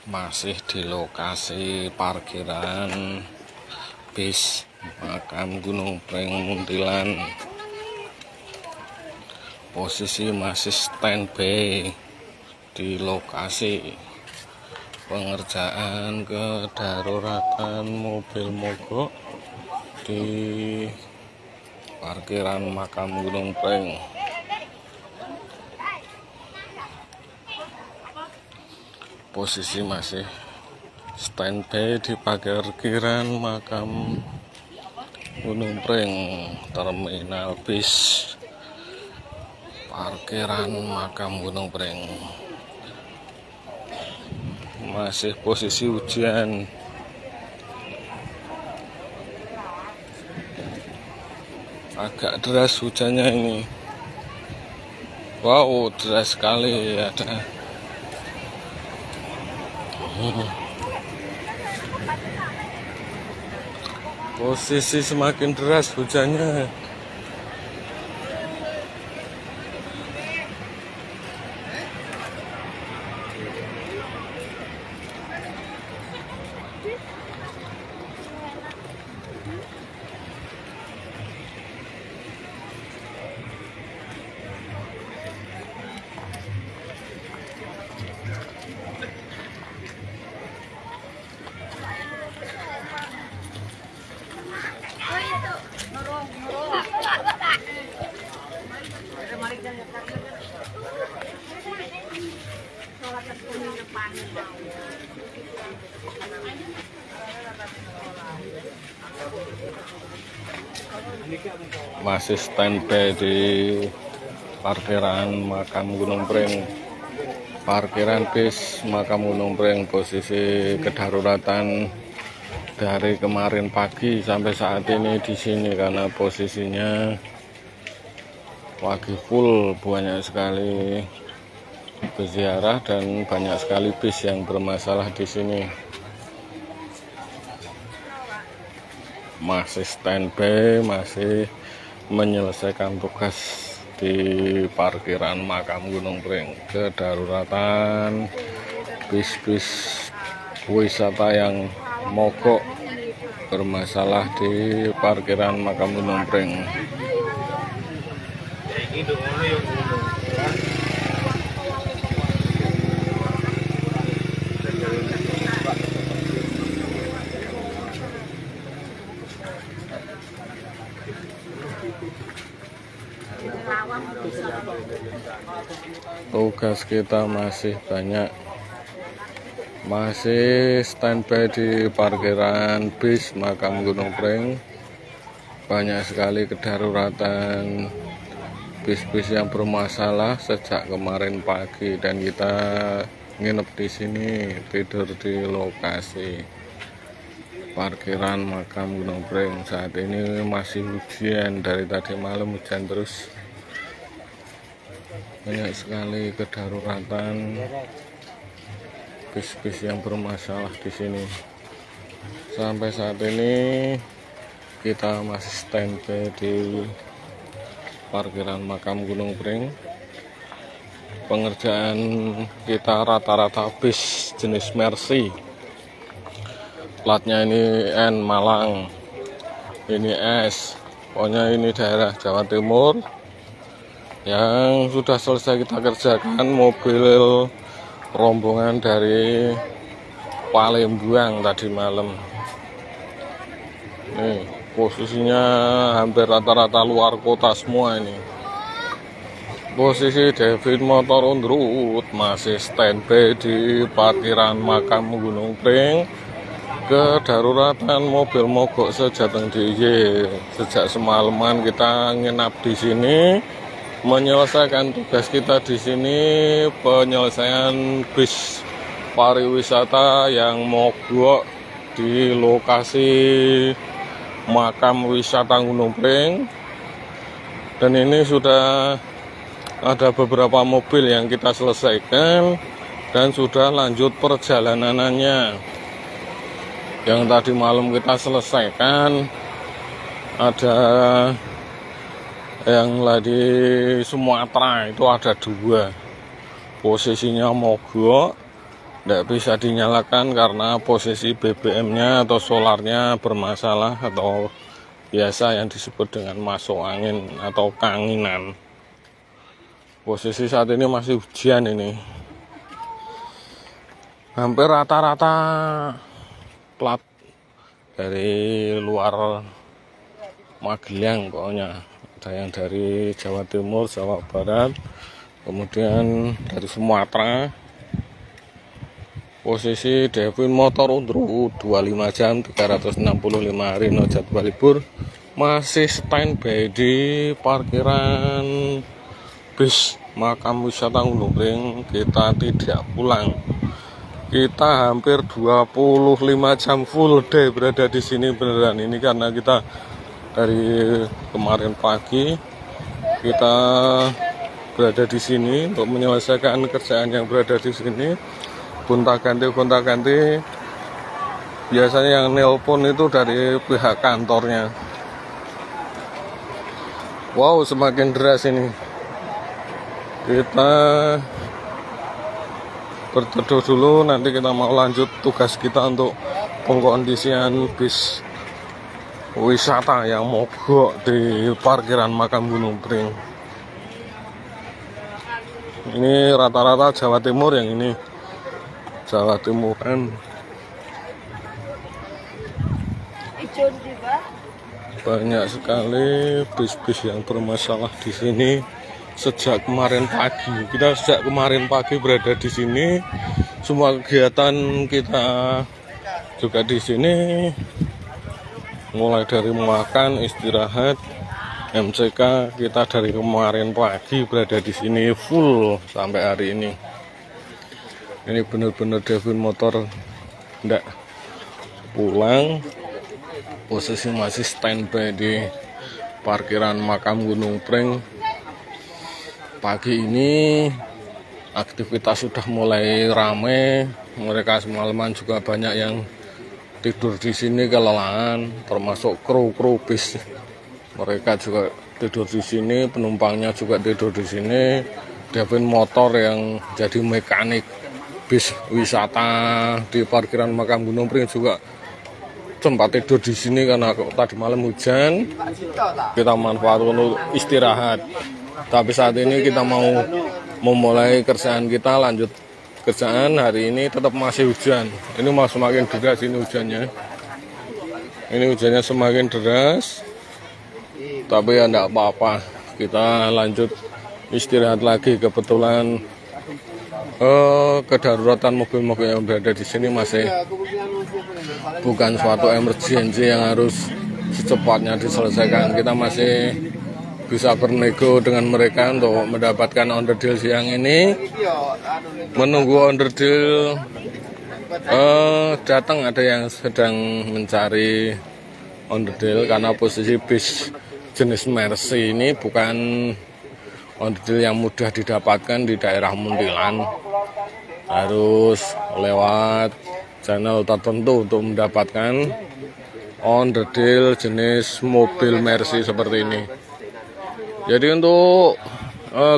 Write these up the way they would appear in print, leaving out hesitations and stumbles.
Masih di lokasi parkiran bis makam Gunung Preng Muntilan. Posisi masih standby di lokasi pengerjaan kedaruratan mobil mogok di parkiran makam Gunung Preng. Posisi masih standby di parkiran makam Gunung Preng, terminal bis parkiran makam Gunung Preng. Masih posisi hujan. Agak deras hujannya ini. Wow, deras sekali ada. Posisi semakin deras hujannya. Masih standby di parkiran makam Gunung Preng, parkiran bis makam Gunung Preng. Posisi kedaruratan dari kemarin pagi sampai saat ini di sini karena posisinya lagi full, banyak sekali peziarah dan banyak sekali bis yang bermasalah di sini. Masih standby, masih menyelesaikan tugas di parkiran makam Gunung Preng. Kedaruratan bis-bis wisata yang mogok bermasalah di parkiran makam Gunung Preng. Tugas kita masih banyak, masih standby di parkiran bis makam Gunung Preng. Banyak sekali kedaruratan bis-bis yang bermasalah sejak kemarin pagi dan kita nginep di sini, tidur di lokasi parkiran makam Gunung Preng. Saat ini masih hujan, dari tadi malam hujan terus. Banyak sekali kedaruratan bis-bis yang bermasalah di sini. Sampai saat ini kita masih standby di parkiran makam Gunung Preng. Pengerjaan kita rata-rata bis jenis Mercy. Platnya ini N Malang, ini S. Pokoknya ini daerah Jawa Timur. Yang sudah selesai kita kerjakan mobil rombongan dari Palembang tadi malam. Nih, posisinya hampir rata-rata luar kota semua ini. Posisi David Motor on the road masih standby di parkiran makam Gunung Preng. Kedaruratan mobil mogok sejateng DIY. Sejak semalaman kita nginap di sini, menyelesaikan tugas kita di sini, penyelesaian bis pariwisata yang mogok di lokasi makam wisata Gunung Preng. Dan ini sudah ada beberapa mobil yang kita selesaikan dan sudah lanjut perjalanannya. Yang tadi malam kita selesaikan ada yang lagi Sumatera, itu ada 2, posisinya mogok tidak bisa dinyalakan karena posisi BBM-nya atau solarnya bermasalah atau biasa yang disebut dengan masuk angin atau kanginan. Posisi saat ini masih hujan ini. Hampir rata-rata plat dari luar Magelang pokoknya. Ada yang dari Jawa Timur, Jawa Barat, kemudian dari Sumatera. Posisi Devin motor untuk 25 jam 365 hari no jadwal libur masih standby di parkiran bis makam wisata Gunung Pring. Kita tidak pulang. Kita hampir 25 jam full day berada di sini beneran ini karena kita dari kemarin pagi kita berada di sini untuk menyelesaikan kerjaan yang berada di sini. Gonta-ganti biasanya yang nelpon itu dari pihak kantornya. Wow, semakin deras ini. Kita berteduh dulu, nanti kita mau lanjut tugas kita untuk pengkondisian bis wisata yang mogok di parkiran makam Gunung Pring. Ini rata-rata Jawa Timur yang ini. Jawa Timuran. Banyak sekali bis-bis yang bermasalah di sini sejak kemarin pagi. Kita sejak kemarin pagi berada di sini. Semua kegiatan kita juga di sini. Mulai dari makan, istirahat, MCK, kita dari kemarin pagi berada di sini full sampai hari ini. Ini benar-benar Devin motor enggak pulang. Posisi masih standby di parkiran makam Gunung Pring. Pagi ini aktivitas sudah mulai ramai. Mereka semalaman juga banyak yang tidur di sini kelelahan, termasuk kru bis. Mereka juga tidur di sini, penumpangnya juga tidur di sini. Devin motor yang jadi mekanik bis wisata di parkiran makam Gunung Pring juga sempat tidur di sini karena tadi malam hujan. Kita manfaatkan untuk istirahat. Tapi saat ini kita mau memulai kerjaan kita, lanjut kerjaan. Hari ini tetap masih hujan. Ini mau semakin deras ini hujannya. Ini hujannya semakin deras. Tapi ya enggak apa-apa. Kita lanjut istirahat lagi. Kebetulan kedaruratan mobil-mobil yang berada di sini masih bukan suatu emergency yang harus secepatnya diselesaikan. Kita masih bisa bernego dengan mereka untuk mendapatkan onderdil siang ini. Menunggu onderdil datang, ada yang sedang mencari onderdil karena posisi bis jenis Mercy ini bukan onderdil yang mudah didapatkan di daerah Muntilan. Harus lewat channel tertentu untuk mendapatkan onderdil jenis mobil Mercy seperti ini. Jadi untuk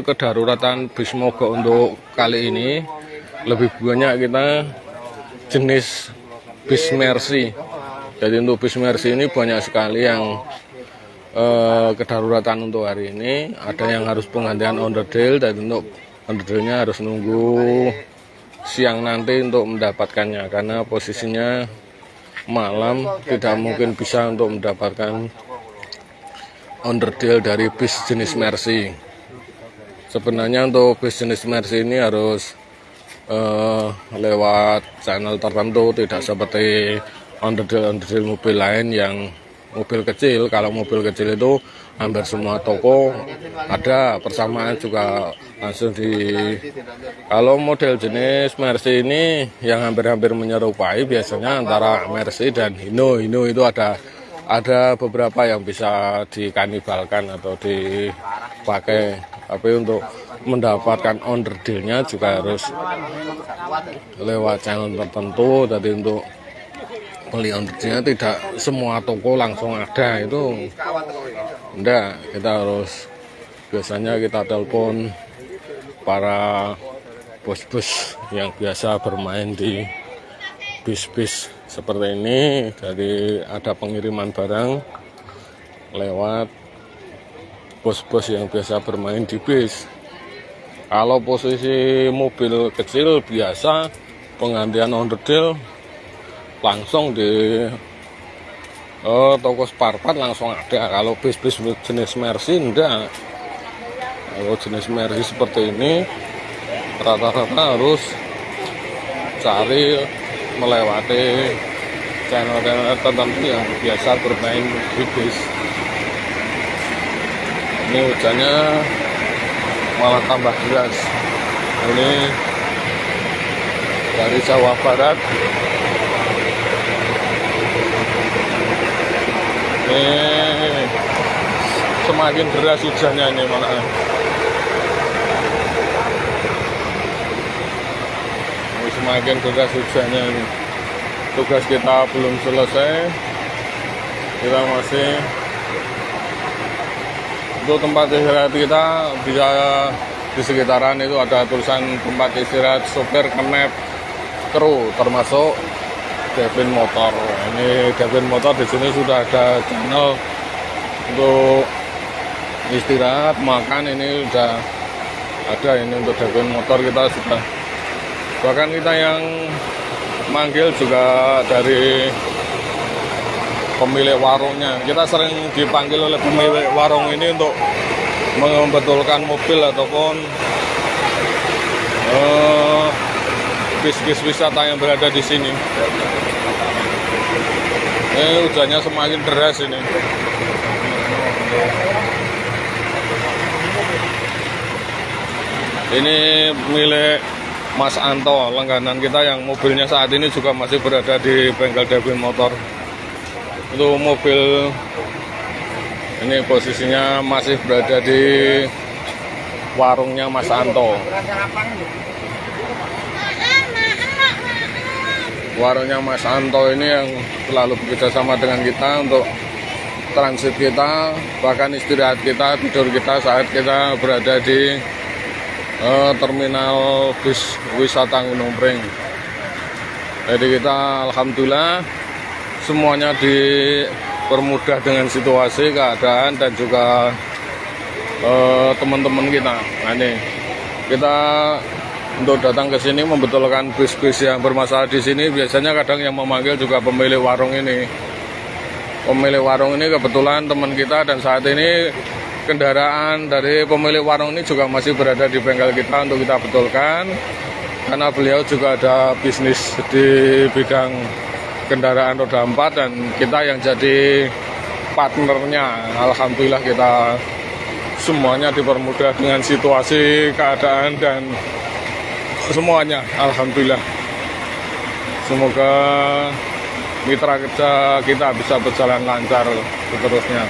kedaruratan bis mogok untuk kali ini lebih banyak kita jenis bis Mercy. Jadi untuk bis Mercy ini banyak sekali yang kedaruratan untuk hari ini. Ada yang harus penggantian onderdil dan untuk onderdilnya harus nunggu siang nanti untuk mendapatkannya karena posisinya malam tidak mungkin bisa untuk mendapatkan onderdil dari bis jenis Mercy. Sebenarnya untuk bis jenis Mercy ini harus lewat channel tertentu, tidak seperti onderdil mobil lain yang mobil kecil. Kalau mobil kecil itu hampir semua toko ada, persamaan juga langsung di. Kalau model jenis Mercy ini yang hampir-hampir menyerupai biasanya antara Mercy dan Hino. Hino itu ada beberapa yang bisa dikanibalkan atau dipakai, tapi untuk mendapatkan onderdilnya juga harus lewat channel tertentu. Jadi untuk beli onderdilnya tidak semua toko langsung ada, itu enggak, kita harus biasanya kita telepon para bus-bus yang biasa bermain di bis-bis seperti ini. Jadi ada pengiriman barang lewat bus-bus yang biasa bermain di bis. Kalau posisi mobil kecil biasa penggantian onderdil langsung di toko spare part langsung ada. Kalau bis-bis jenis Mercy enggak. Kalau jenis Mercy seperti ini rata-rata harus cari melewati channel-channel tertentu yang biasa bermain di bis. Ini hujannya malah tambah deras. Ini dari Jawa Barat. Ini semakin deras hujannya ini malah. Semakin deras hujannya ini. Tugas kita belum selesai. Kita masih untuk tempat istirahat kita bisa di sekitaran itu ada tulisan tempat istirahat sopir, kenep, kru, termasuk Devin Motor. Ini Devin Motor di sini sudah ada channel untuk istirahat, makan, ini sudah ada ini untuk Devin Motor. Kita sudah, bahkan kita yang manggil juga dari pemilik warungnya. Kita sering dipanggil oleh pemilik warung ini untuk membetulkan mobil ataupun bis-bis wisata yang berada di sini. Ini hujannya semakin deras ini. Ini milik Mas Anto, langganan kita yang mobilnya saat ini juga masih berada di bengkel Devin Motor. Itu mobil ini posisinya masih berada di warungnya Mas Anto. Warungnya Mas Anto ini yang selalu bekerja sama dengan kita untuk transit kita, bahkan istirahat kita, tidur kita saat kita berada di terminal bis wisata Gunung Pring. Jadi kita alhamdulillah semuanya dipermudah dengan situasi, keadaan, dan juga teman-teman kita. Nah ini kita untuk datang ke sini membetulkan bis-bis yang bermasalah di sini. Biasanya kadang yang memanggil juga pemilik warung ini. Pemilik warung ini kebetulan teman kita, dan saat ini kendaraan dari pemilik warung ini juga masih berada di bengkel kita untuk kita betulkan, karena beliau juga ada bisnis di bidang kendaraan roda 4 dan kita yang jadi partnernya. Alhamdulillah kita semuanya dipermudah dengan situasi, keadaan, dan semuanya. Alhamdulillah. Semoga mitra kerja kita bisa berjalan lancar seterusnya.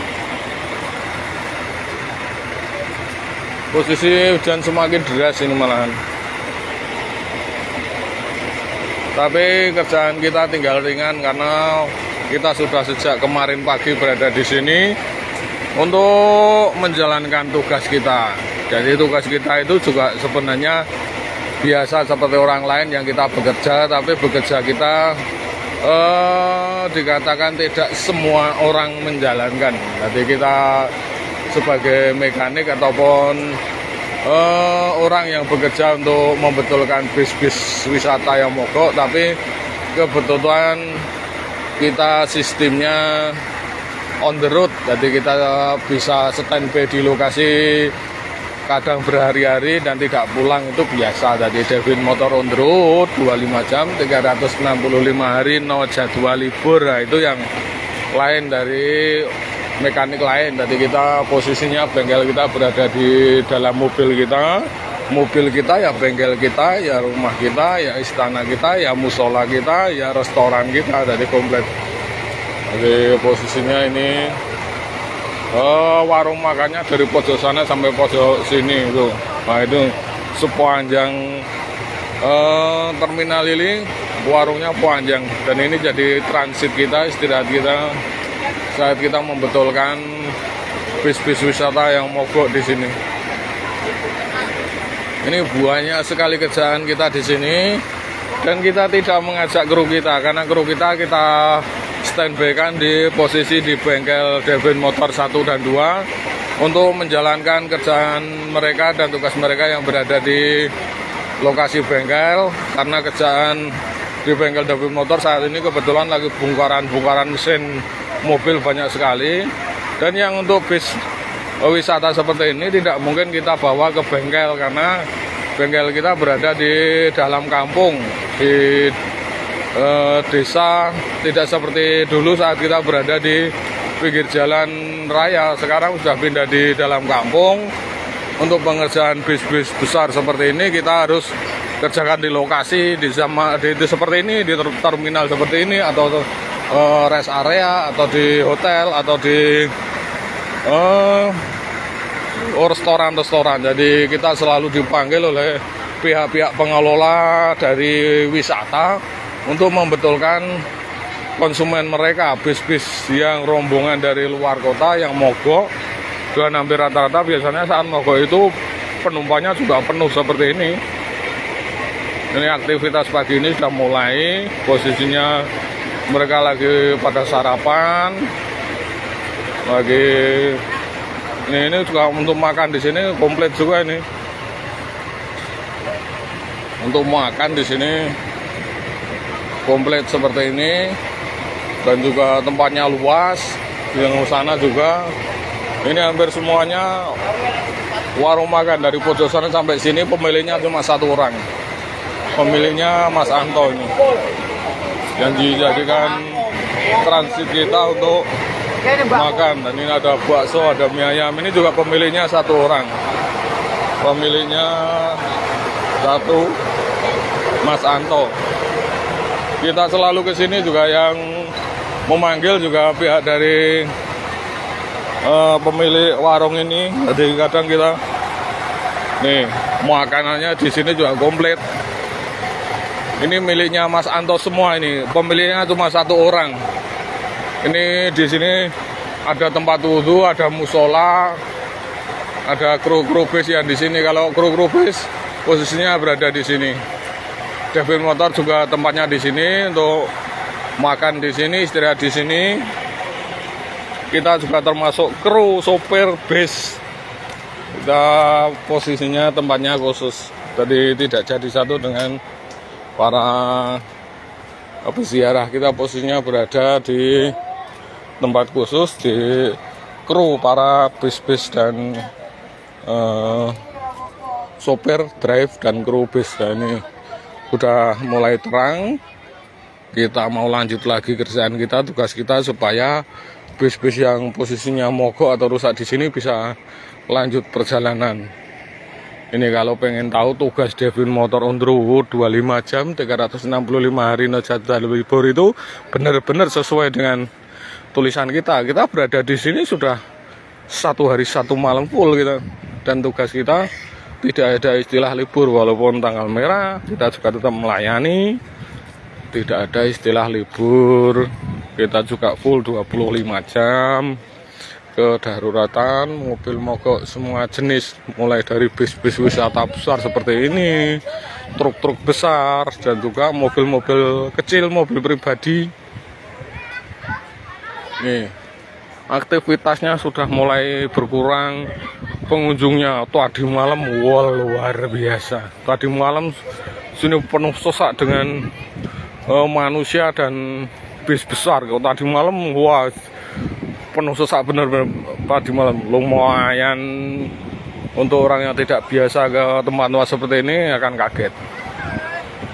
Posisi hujan semakin deras ini malahan. Tapi kerjaan kita tinggal ringan karena kita sudah sejak kemarin pagi berada di sini untuk menjalankan tugas kita. Jadi tugas kita itu juga sebenarnya biasa seperti orang lain yang kita bekerja, tapi bekerja kita dikatakan tidak semua orang menjalankan. Jadi kita sebagai mekanik ataupun orang yang bekerja untuk membetulkan bis-bis wisata yang mogok, tapi kebetulan kita sistemnya on the road, jadi kita bisa standby di lokasi kadang berhari-hari dan tidak pulang, itu biasa. Jadi Devin Motor on the road 25 jam 365 hari, no jadwal libur. Nah, itu yang lain dari mekanik lain. Jadi kita posisinya bengkel kita berada di dalam mobil kita ya bengkel kita, ya rumah kita, ya istana kita, ya musola kita, ya restoran kita, jadi komplit. Jadi posisinya ini warung makannya dari pojok sana sampai pojok sini itu. Nah itu sepanjang terminal ini warungnya panjang, dan ini jadi transit kita, istirahat kita saat kita membetulkan bis-bis wisata yang mogok di sini. Ini banyak sekali kerjaan kita di sini, dan kita tidak mengajak kru kita karena kru kita standby kan di posisi di bengkel Devin Motor 1 dan 2 untuk menjalankan kerjaan mereka dan tugas mereka yang berada di lokasi bengkel, karena kerjaan di bengkel Devin Motor saat ini kebetulan lagi bongkaran mesin mobil banyak sekali, dan yang untuk bis wisata seperti ini tidak mungkin kita bawa ke bengkel karena bengkel kita berada di dalam kampung, di desa, tidak seperti dulu saat kita berada di pinggir jalan raya. Sekarang sudah pindah di dalam kampung. Untuk pengerjaan bis-bis besar seperti ini kita harus kerjakan di lokasi, di seperti ini, di terminal seperti ini, atau rest area, atau di hotel, atau di restoran. Jadi kita selalu dipanggil oleh pihak-pihak pengelola dari wisata untuk membetulkan konsumen mereka, bis-bis yang rombongan dari luar kota yang mogok, dan hampir rata-rata biasanya saat mogok itu penumpangnya juga penuh seperti ini. Ini aktivitas pagi ini sudah mulai, posisinya mereka lagi pada sarapan, lagi ini juga untuk makan di sini komplit juga ini. Untuk makan di sini komplit seperti ini, dan juga tempatnya luas. Yang sana juga ini hampir semuanya warung makan, dari pojok sana sampai sini pemiliknya cuma satu orang, pemiliknya Mas Anto ini, yang dijadikan transit kita untuk makan. Dan ini ada bakso, ada mie ayam, ini juga pemiliknya satu orang, pemiliknya satu, Mas Anto. Kita selalu ke sini juga yang memanggil juga pihak dari pemilik warung ini. Jadi kadang kita nih makanannya di sini juga komplit. Ini miliknya Mas Anto semua, ini pemiliknya cuma satu orang. Ini di sini ada tempat wudhu, ada musola, ada kru bis yang di sini. Kalau kru bis posisinya berada di sini. Devin Motor juga tempatnya di sini untuk makan di sini, istirahat di sini. Kita juga termasuk kru sopir bis. Kita posisinya tempatnya khusus, jadi tidak jadi satu dengan para peziarah. Kita posisinya berada di tempat khusus, di kru para bis-bis dan sopir, drive, dan kru bis. Dan ini udah mulai terang, kita mau lanjut lagi kerjaan kita, tugas kita, supaya bis-bis yang posisinya mogok atau rusak di sini bisa lanjut perjalanan. Ini kalau pengen tahu tugas Devin Motor on the road 25 jam 365 hari no jadwal libur itu benar-benar sesuai dengan tulisan kita. Kita berada di sini sudah 1 hari 1 malam full kita, dan tugas kita tidak ada istilah libur. Walaupun tanggal merah, kita juga tetap melayani. Tidak ada istilah libur. Kita juga full 25 jam. Kedaruratan, mobil mogok semua jenis, mulai dari bis-bis wisata besar seperti ini, truk-truk besar, dan juga mobil-mobil kecil, mobil pribadi. Nih, aktivitasnya sudah mulai berkurang pengunjungnya. Tadi malam luar biasa. Tadi malam sini penuh sesak dengan manusia dan bis besar. Kalau tadi malam wah penuh sesak benar-benar. Tadi malam lumayan, untuk orang yang tidak biasa ke tempat-tempat seperti ini akan kaget.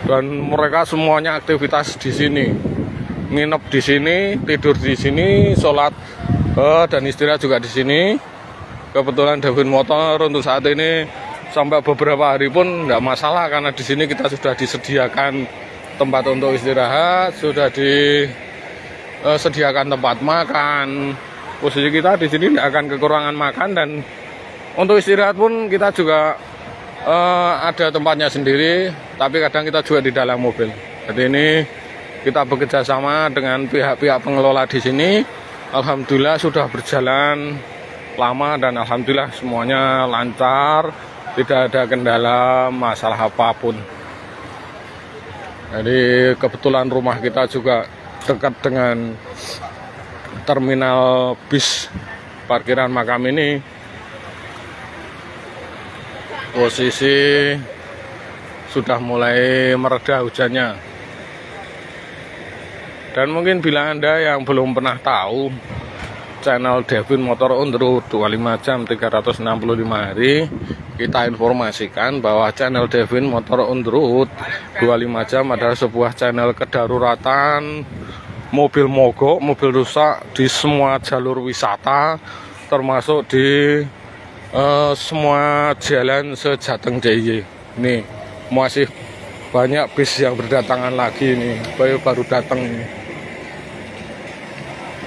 Dan mereka semuanya aktivitas di sini, nginep di sini, tidur di sini, sholat dan istirahat juga di sini. Kebetulan Devin Motor untuk saat ini sampai beberapa hari pun tidak masalah, karena di sini kita sudah disediakan tempat untuk istirahat, sudah disediakan tempat makan. Posisi kita di sini tidak akan kekurangan makan, dan untuk istirahat pun kita juga ada tempatnya sendiri, tapi kadang kita juga di dalam mobil. Jadi ini kita bekerja sama dengan pihak-pihak pengelola di sini. Alhamdulillah sudah berjalan lama, dan alhamdulillah semuanya lancar. tidak ada kendala masalah apapun. Jadi kebetulan rumah kita juga dekat dengan terminal bis parkiran makam ini. Posisi sudah mulai mereda hujannya. Dan mungkin bila Anda yang belum pernah tahu channel Devin Motor on the Road 25 jam 365 hari, kita informasikan bahwa channel Devin Motor on the Road 25 jam adalah sebuah channel kedaruratan mobil mogok, mobil rusak di semua jalur wisata, termasuk di semua jalan sejateng DIY. Nih masih banyak bis yang berdatangan lagi nih, baru datang nih.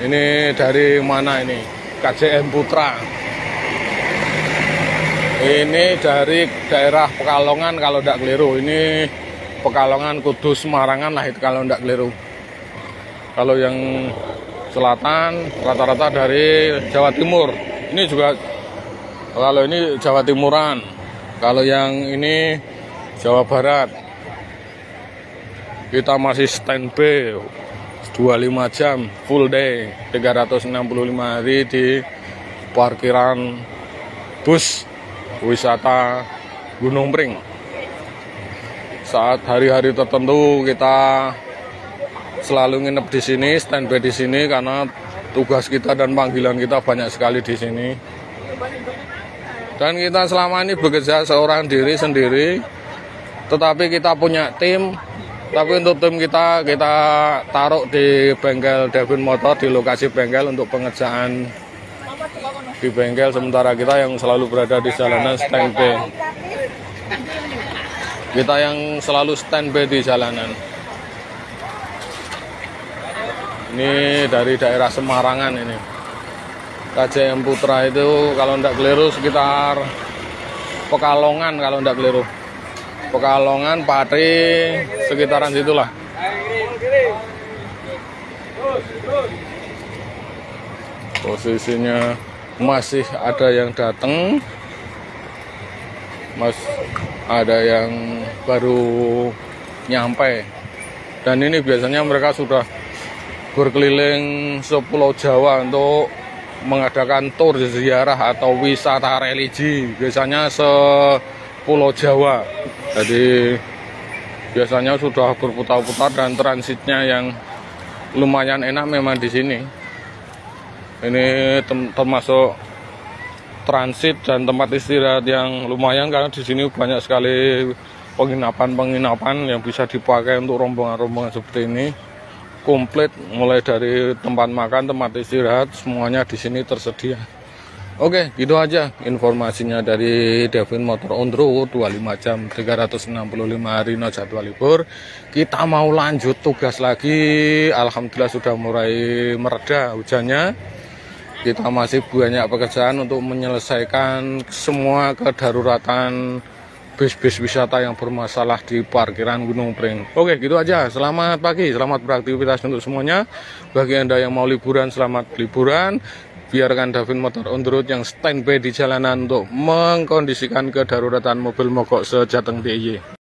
Ini dari mana ini? KJM Putra. Ini dari daerah Pekalongan kalau tidak keliru. Ini Pekalongan, Kudus, Semarangan lah itu kalau tidak keliru. Kalau yang selatan rata-rata dari Jawa Timur. Ini juga kalau ini Jawa Timuran. Kalau yang ini Jawa Barat. Kita masih standby 25 jam full day 365 hari di parkiran bus wisata Gunung Pring. Saat hari-hari tertentu kita selalu nginep di sini, standby di sini karena tugas kita dan panggilan kita banyak sekali di sini. Dan kita selama ini bekerja seorang diri sendiri, tetapi kita punya tim. Tapi untuk tim kita taruh di bengkel Devin Motor, di lokasi bengkel untuk pengerjaan di bengkel, sementara kita yang selalu berada di jalanan standby. Kita yang selalu standby di jalanan. Ini dari daerah Semarangan ini. KJM Putra itu kalau tidak keliru sekitar Pekalongan kalau tidak keliru. Pekalongan, Pati, sekitaran situlah. Posisinya masih ada yang datang, ada yang baru nyampe. Dan ini biasanya mereka sudah berkeliling sepulau Jawa untuk mengadakan tur ziarah atau wisata religi. Biasanya sepulau Jawa. Jadi biasanya sudah berputar-putar dan transitnya yang lumayan enak memang di sini. Ini termasuk transit dan tempat istirahat yang lumayan karena di sini banyak sekali penginapan yang bisa dipakai untuk rombongan-rombongan seperti ini. Komplit mulai dari tempat makan, tempat istirahat, semuanya di sini tersedia. Oke, gitu aja informasinya dari Devin Motor on the Road 25 jam 365 hari no jadwal libur. Kita mau lanjut tugas lagi. Alhamdulillah sudah mulai mereda hujannya. Kita masih banyak pekerjaan untuk menyelesaikan semua kedaruratan bis-bis wisata yang bermasalah di parkiran Gunung Pring. Oke, gitu aja. Selamat pagi, selamat beraktivitas untuk semuanya. Bagi Anda yang mau liburan, selamat liburan. Biarkan Devin Motor on the Road yang standby di jalanan untuk mengkondisikan kedaruratan mobil mogok sejateng DIY.